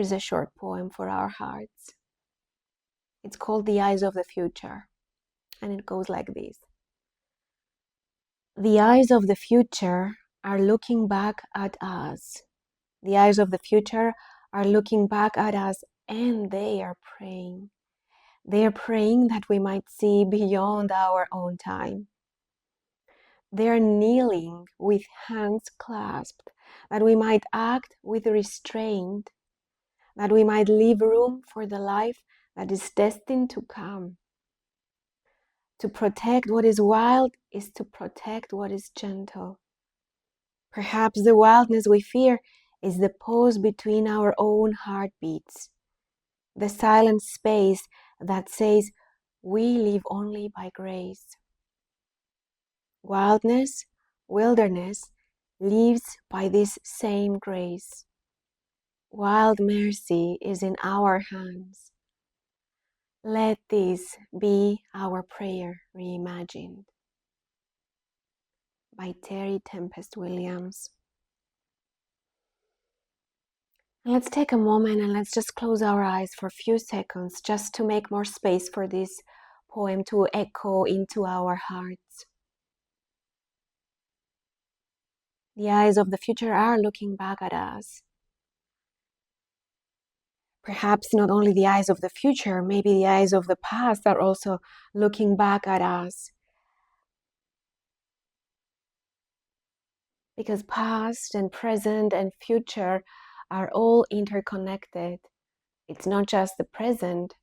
is a short poem for our hearts. It's called The Eyes of the Future, and it goes like this. The eyes of the future are looking back at us. The eyes of the future are looking back at us, and they are praying. They are praying that we might see beyond our own time. They are kneeling with hands clasped, that we might act with restraint, that we might leave room for the life that is destined to come. To protect what is wild is to protect what is gentle. Perhaps the wildness we fear is the pause between our own heartbeats, the silent space that says we live only by grace. Wildness, wilderness, lives by this same grace. Wild mercy is in our hands. Let this be our prayer reimagined. By Terry Tempest Williams. Let's take a moment and let's just close our eyes for a few seconds just to make more space for this poem to echo into our hearts. The eyes of the future are looking back at us. Perhaps not only the eyes of the future, maybe the eyes of the past are also looking back at us. Because past and present and future are all interconnected. It's not just the present.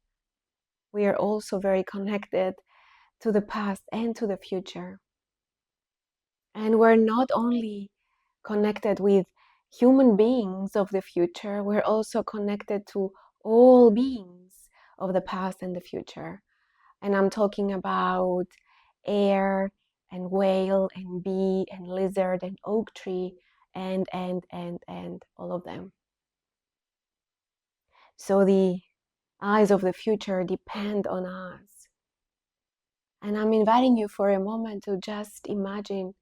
We are also very connected to the past and to the future. And we're not only connected with human beings of the future, we're also connected to all beings of the past and the future. And I'm talking about air and whale and bee and lizard and oak tree and all of them. So the eyes of the future depend on us. And I'm inviting you for a moment to just imagine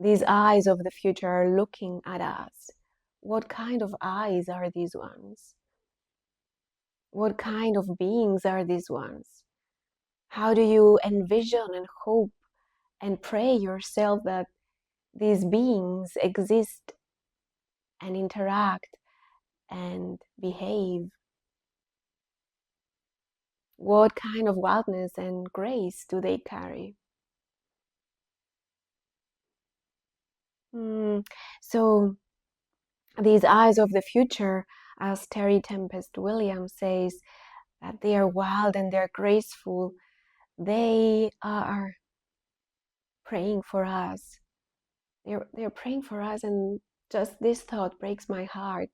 these eyes of the future are looking at us. What kind of eyes are these ones? What kind of beings are these ones? How do you envision and hope and pray yourself that these beings exist and interact and behave? What kind of wildness and grace do they carry? So these eyes of the future, as Terry Tempest Williams says, that they are wild and they're graceful. They are praying for us. They're praying for us, and just this thought breaks my heart.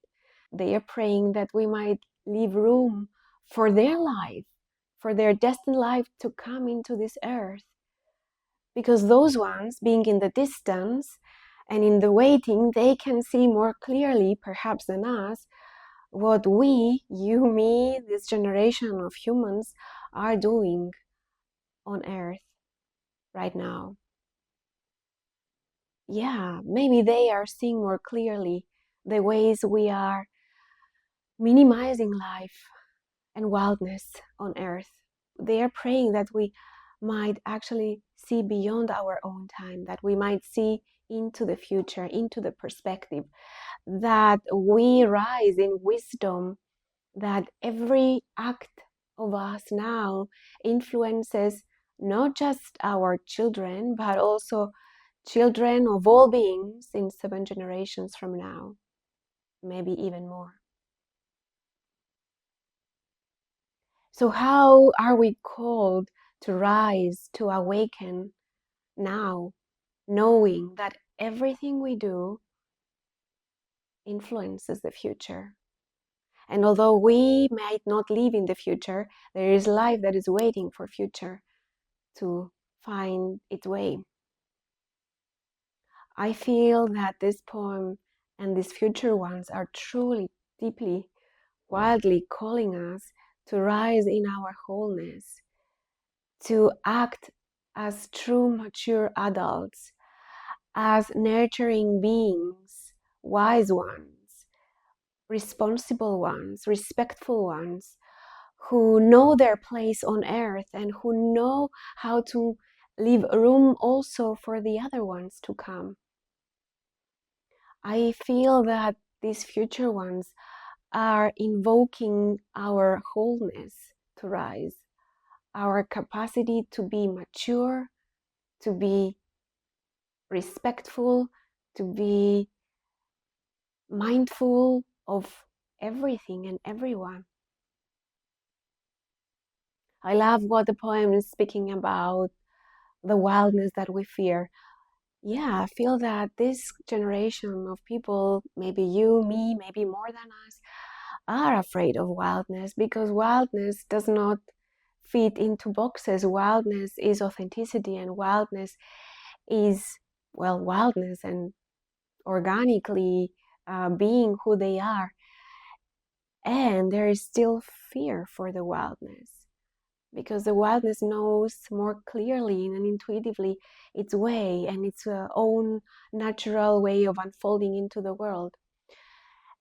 They are praying that we might leave room for their life, for their destined life to come into this earth. Because those ones, being in the distance and in the waiting, they can see more clearly, perhaps than us, what we, you, me, this generation of humans are doing on earth right now. Yeah, maybe they are seeing more clearly the ways we are minimizing life and wildness on earth. They are praying that we might actually see beyond our own time, that we might see into the future, into the perspective, that we rise in wisdom, that every act of us now influences not just our children, but also children of all beings in 7 generations from now, maybe even more. So how are we called to rise, to awaken now, knowing that everything we do influences the future? And although we might not live in the future, there is life that is waiting for future to find its way. I feel that this poem and these future ones are truly, deeply, wildly calling us to rise in our wholeness, to act as true mature adults, as nurturing beings, wise ones, responsible ones, respectful ones, who know their place on earth and who know how to leave room also for the other ones to come. I feel that these future ones are invoking our wholeness to rise, our capacity to be mature, to be respectful, to be mindful of everything and everyone. I love what the poem is speaking about, the wildness that we fear. Yeah, I feel that this generation of people, maybe you, me, maybe more than us, are afraid of wildness, because wildness does not fit into boxes. Wildness is authenticity, and wildness is, well, wildness and organically being who they are. And there is still fear for the wildness, because the wildness knows more clearly and intuitively its way and its own natural way of unfolding into the world.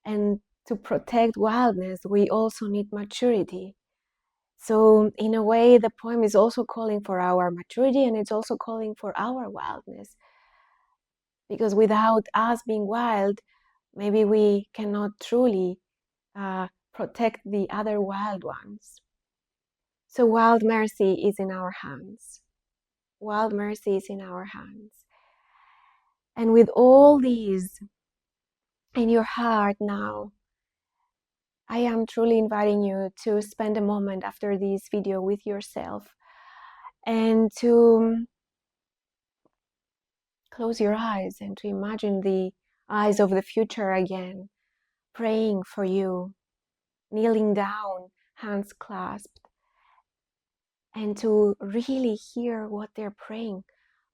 And to protect wildness, we also need maturity. So in a way, the poem is also calling for our maturity, and it's also calling for our wildness. Because without us being wild, maybe we cannot truly protect the other wild ones. So wild mercy is in our hands. Wild mercy is in our hands. And with all these in your heart now, I am truly inviting you to spend a moment after this video with yourself and to close your eyes and to imagine the eyes of the future again, praying for you, kneeling down, hands clasped, and to really hear what they're praying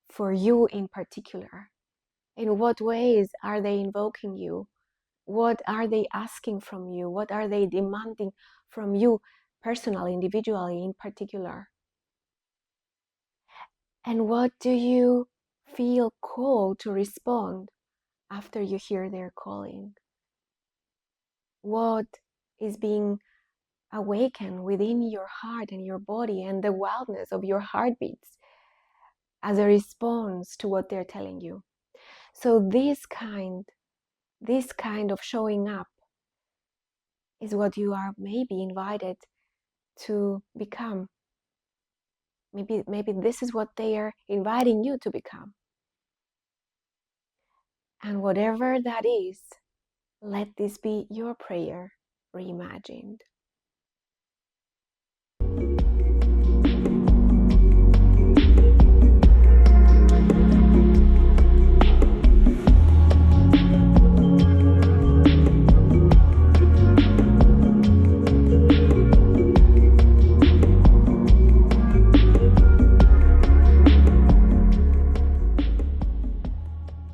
for you in particular. In what ways are they invoking you? What are they asking from you? What are they demanding from you personally, individually, in particular? And what do you feel called to respond after you hear their calling? What is being awakened within your heart and your body and the wildness of your heartbeats as a response to what they're telling you? So this kind of showing up is what you are maybe invited to become. Maybe this is what they are inviting you to become. And whatever that is, let this be your prayer reimagined.